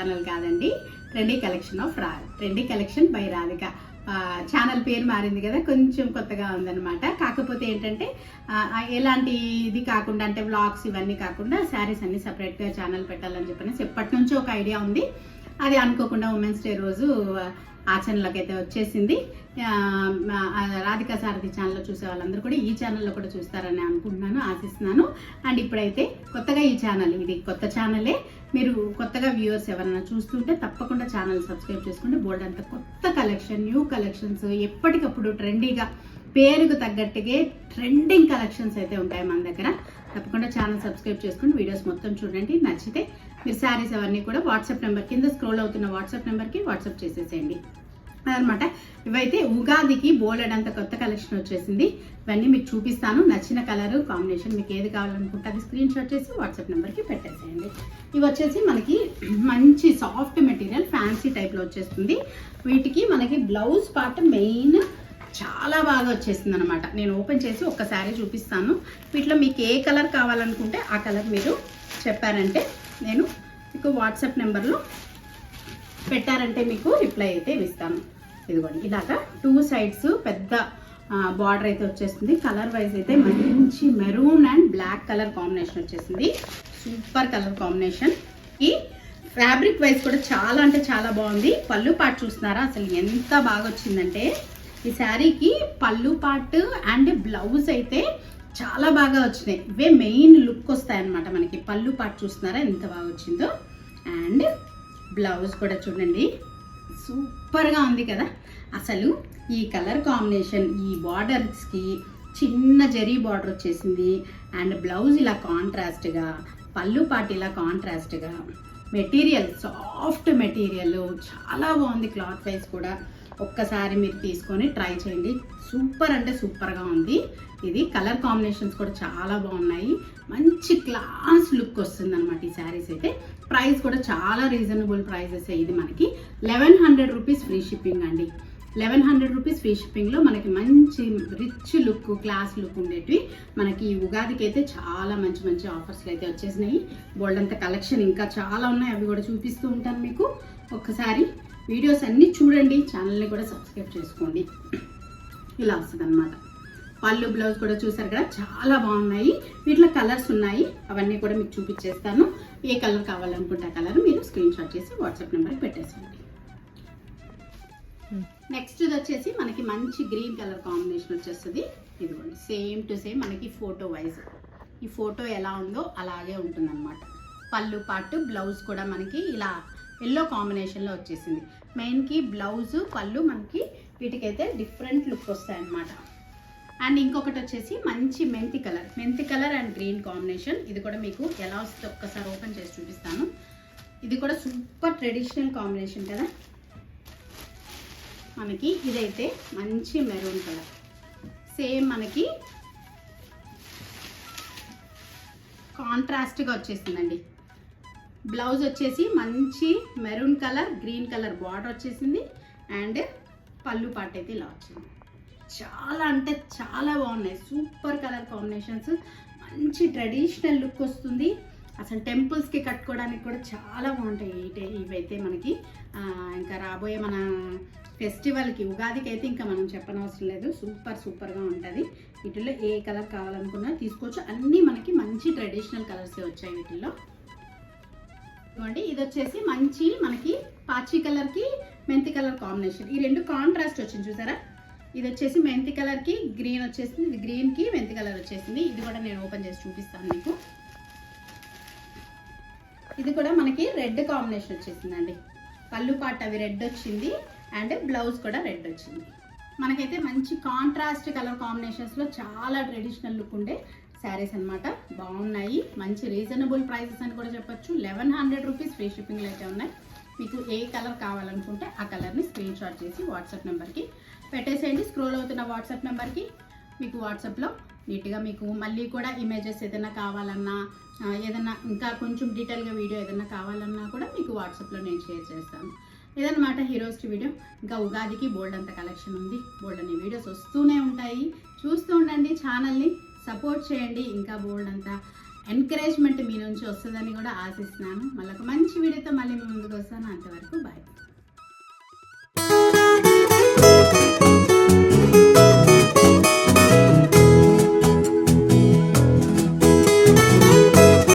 Channel కాదండి, trendy collection of trendy collection by Radhika. Channel పేరు మారింది కదా, కొంచెం కొత్తగా ఉందన్నమాట. కాకపోతే ఏంటంటే ఎలాంటి ఇది కాకుండా, అంటే వ్లాగ్స్ ఇవన్నీ కాకుండా శారీస్ అన్ని సపరేట్గా ఛానల్ పెట్టాలని చెప్పనేసి ఎప్పటి నుంచో ఒక ఐడియా ఉంది. అది అనుకోకుండా ఉమెన్స్ డే రోజు ఆ ఛానల్లోకి అయితే వచ్చేసింది. రాధికా సారథి ఛానల్లో చూసే వాళ్ళందరూ కూడా ఈ ఛానల్లో కూడా చూస్తారని అనుకుంటున్నాను, ఆశిస్తున్నాను. అండ్ ఇప్పుడైతే కొత్తగా ఈ ఛానల్, ఇది కొత్త ఛానలే. మీరు కొత్తగా వ్యూవర్స్ ఎవరైనా చూస్తుంటే తప్పకుండా ఛానల్ సబ్స్క్రైబ్ చేసుకుంటే బోల్డ్ అంత కొత్త కలెక్షన్, న్యూ కలెక్షన్స్, ఎప్పటికప్పుడు ట్రెండీగా పేరుకు తగ్గట్టుగా ట్రెండింగ్ కలెక్షన్స్ అయితే ఉంటాయి మన దగ్గర. తప్పకుండా ఛానల్ సబ్స్క్రైబ్ చేసుకుని వీడియోస్ మొత్తం చూడండి. నచ్చితే మీరు శారీస్ అవన్నీ కూడా వాట్సాప్ నెంబర్, కింద స్క్రోల్ అవుతున్న వాట్సాప్ నెంబర్కి వాట్సాప్ చేసేసేయండి అదనమాట. ఇవైతే ఉగాదికి బోలెడంత కొత్త కలెక్షన్ వచ్చేసింది. ఇవన్నీ మీకు చూపిస్తాను. నచ్చిన కలర్ కాంబినేషన్ మీకు ఏది కావాలనుకుంటే అది స్క్రీన్ షాట్ చేసి వాట్సాప్ నెంబర్కి పెట్టేసేయండి. ఇవి వచ్చేసి మనకి మంచి సాఫ్ట్ మెటీరియల్, ఫ్యాన్సీ టైప్లో వచ్చేస్తుంది. వీటికి మనకి బ్లౌజ్ పార్ట్ మెయిన్ చాలా బాగా వచ్చేసింది అనమాట. నేను ఓపెన్ చేసి ఒక్కసారి చూపిస్తాను. వీటిలో మీకు ఏ కలర్ కావాలనుకుంటే ఆ కలర్ మీరు చెప్పారంటే నేను మీకు వాట్సాప్ నెంబర్లో పెట్టారంటే మీకు రిప్లై అయితే ఇస్తాను. ఇదిగోండి, ఇలాగా 2 సైడ్స్ పెద్ద బార్డర్ అయితే వచ్చేస్తుంది. కలర్ వైజ్ అయితే మంచి maroon and black colour combination వచ్చేసింది. Super colour combination. ఈ ఫ్యాబ్రిక్ వైజ్ కూడా చాలా అంటే చాలా బాగుంది. పళ్ళు పార్ట్ చూస్తున్నారా, అసలు ఎంత బాగా వచ్చిందంటే ఈ శారీకి పళ్ళు పార్ట్ అండ్ బ్లౌజ్ అయితే చాలా బాగా వచ్చినాయి. ఇవే మెయిన్ లుక్ వస్తాయన్నమాట మనకి. పళ్ళు పార్ట్ చూస్తున్నారా ఎంత బాగా వచ్చిందో. అండ్ బ్లౌజ్ కూడా చూడండి, సూపర్గా ఉంది కదా. అసలు ఈ కలర్ కాంబినేషన్, ఈ బార్డర్స్కి చిన్న జరీ బార్డర్ వచ్చేసింది. అండ్ బ్లౌజ్ ఇలా కాంట్రాస్ట్గా, పళ్ళు పార్ట్ ఇలా కాంట్రాస్ట్గా, మెటీరియల్ సాఫ్ట్ మెటీరియల్ చాలా బాగుంది. క్లాత్ వైజ్ కూడా ఒక్కసారి మీరు తీసుకొని ట్రై చేయండి. సూపర్ అంటే సూపర్గా ఉంది. ఇది కలర్ కాంబినేషన్స్ కూడా చాలా బాగున్నాయి. మంచి క్లాస్ లుక్ వస్తుంది అనమాట ఈ శారీస్ అయితే. ప్రైస్ కూడా చాలా రీజనబుల్ ప్రైజెస్. ఇది మనకి 1100 రూపీస్ ఫ్రీ షిప్పింగ్ అండి. 1100 రూపీస్ ఫ్రీ షిప్పింగ్లో మనకి మంచి రిచ్ లుక్, క్లాస్ లుక్ ఉండేటివి మనకి ఈ ఉగాదికి అయితే చాలా మంచి మంచి ఆఫర్స్లు అయితే వచ్చేసినాయి. బోల్డ్ అంత కలెక్షన్ ఇంకా చాలా ఉన్నాయి, అవి కూడా చూపిస్తూ ఉంటాను మీకు. ఒక్కసారి వీడియోస్ అన్నీ చూడండి, ఛానల్ని కూడా సబ్స్క్రైబ్ చేసుకోండి. ఇలా వస్తుంది అనమాట. పళ్ళు బ్లౌజ్ కూడా చూసారు కదా, చాలా బాగున్నాయి. వీటిలో కలర్స్ ఉన్నాయి, అవన్నీ కూడా మీకు చూపించేస్తాను. ఏ కలర్ కావాలనుకుంటే ఆ కలర్ మీరు స్క్రీన్ షాట్ చేసి వాట్సాప్ నెంబర్కి పెట్టేసేయండి. నెక్స్ట్ ఇది వచ్చేసి మనకి మంచి గ్రీన్ కలర్ కాంబినేషన్ వచ్చేస్తుంది. ఇదిగోండి, సేమ్ టు సేమ్ మనకి ఫోటో వైజ్ ఈ ఫోటో ఎలా ఉందో అలాగే ఉంటుందన్నమాట. పళ్ళు పార్ట్ బ్లౌజ్ కూడా మనకి ఇలా ఎల్లో కాంబినేషన్లో వచ్చేసింది. మెయిన్కి బ్లౌజు పళ్ళు మనకి వీటికైతే డిఫరెంట్ లుక్ వస్తాయన్నమాట. అండ్ ఇంకొకటి వచ్చేసి మంచి మెంతి కలర్ అండ్ గ్రీన్ కాంబినేషన్. ఇది కూడా మీకు ఎలా వస్తుందో ఒక్కసారి ఓపెన్ చేసి చూపిస్తాను. ఇది కూడా సూపర్ ట్రెడిషనల్ కాంబినేషన్ కదా మనకి. ఇదైతే మంచి మెరూన్ కలర్, సేమ్ మనకి కాంట్రాస్ట్గా వచ్చేసిందండి. బ్లౌజ్ వచ్చేసి మంచి maroon colour, green colour border వచ్చేసింది. అండ్ పళ్ళు పార్ట్ అయితే ఇలా వచ్చింది. చాలా అంటే చాలా బాగున్నాయి. సూపర్ కలర్ కాంబినేషన్స్, మంచి ట్రెడిషనల్ లుక్ వస్తుంది. అసలు టెంపుల్స్కి కట్టుకోవడానికి కూడా చాలా బాగుంటాయి ఇవైతే మనకి. ఇంకా రాబోయే మన ఫెస్టివల్కి, ఉగాదికి అయితే ఇంకా మనం చెప్పనవసరం లేదు. సూపర్గా ఉంటుంది. వీటిల్లో ఏ కలర్ కావాలనుకున్నా తీసుకోవచ్చు. అన్నీ మనకి మంచి ట్రెడిషనల్ కలర్సే వచ్చాయి వీటిల్లో. ఇదిగోండి, ఇది వచ్చేసి మంచి మనకి పాచి కలర్కి మెంతి కలర్ కాంబినేషన్. ఈ రెండు కాంట్రాస్ట్ వచ్చింది చూసారా. ఇది వచ్చేసి మెంతి కలర్కి గ్రీన్ వచ్చేసింది, ఇది గ్రీన్కి మెంతి కలర్ వచ్చేసింది. ఇది కూడా నేను ఓపెన్ చేసి చూపిస్తాను మీకు. ఇది కూడా మనకి రెడ్ కాంబినేషన్ వచ్చేసిందండి. పళ్ళు పార్ట్ అవి రెడ్ వచ్చింది అండ్ బ్లౌజ్ కూడా రెడ్ వచ్చింది. మనకైతే మంచి కాంట్రాస్ట్ కలర్ కాంబినేషన్స్లో చాలా ట్రెడిషనల్ లుక్ ఉండే శారీస్ అనమాట. బాగున్నాయి. మంచి రీజనబుల్ ప్రైసెస్ అని కూడా చెప్పొచ్చు. 1100 రూపీస్ ఫ్రీ షిప్పింగ్లో అయితే ఉన్నాయి. మీకు ఏ కలర్ కావాలనుకుంటే ఆ కలర్ని స్క్రీన్ షాట్ చేసి వాట్సాప్ నెంబర్కి పెట్టేసేయండి. స్క్రోల్ అవుతున్న వాట్సాప్ నెంబర్కి మీకు వాట్సాప్లో నీట్గా మీకు మళ్ళీ కూడా ఇమేజెస్ ఏదైనా కావాలన్నా, ఏదైనా ఇంకా కొంచెం డీటెయిల్గా వీడియో ఏదైనా కావాలన్నా కూడా మీకు వాట్సాప్లో నేను షేర్ చేస్తాను. ఇదన్నమాట ఈరోజు వీడియో. ఇంకా ఉగాదికి బోల్డ్ అంత కలెక్షన్ ఉంది, బోల్డ్ అనే వీడియోస్ వస్తూనే ఉంటాయి. చూస్తూ ఉండండి, ఛానల్ని సపోర్ట్ చేయండి. ఇంకా బోల్డ్ అంతా ఎంకరేజ్మెంట్ మీ నుంచి వస్తుందని కూడా ఆశిస్తున్నాను. మళ్ళీ ఒక మంచి వీడియోతో మళ్ళీ మీ ముందుకు వస్తాను. అంతవరకు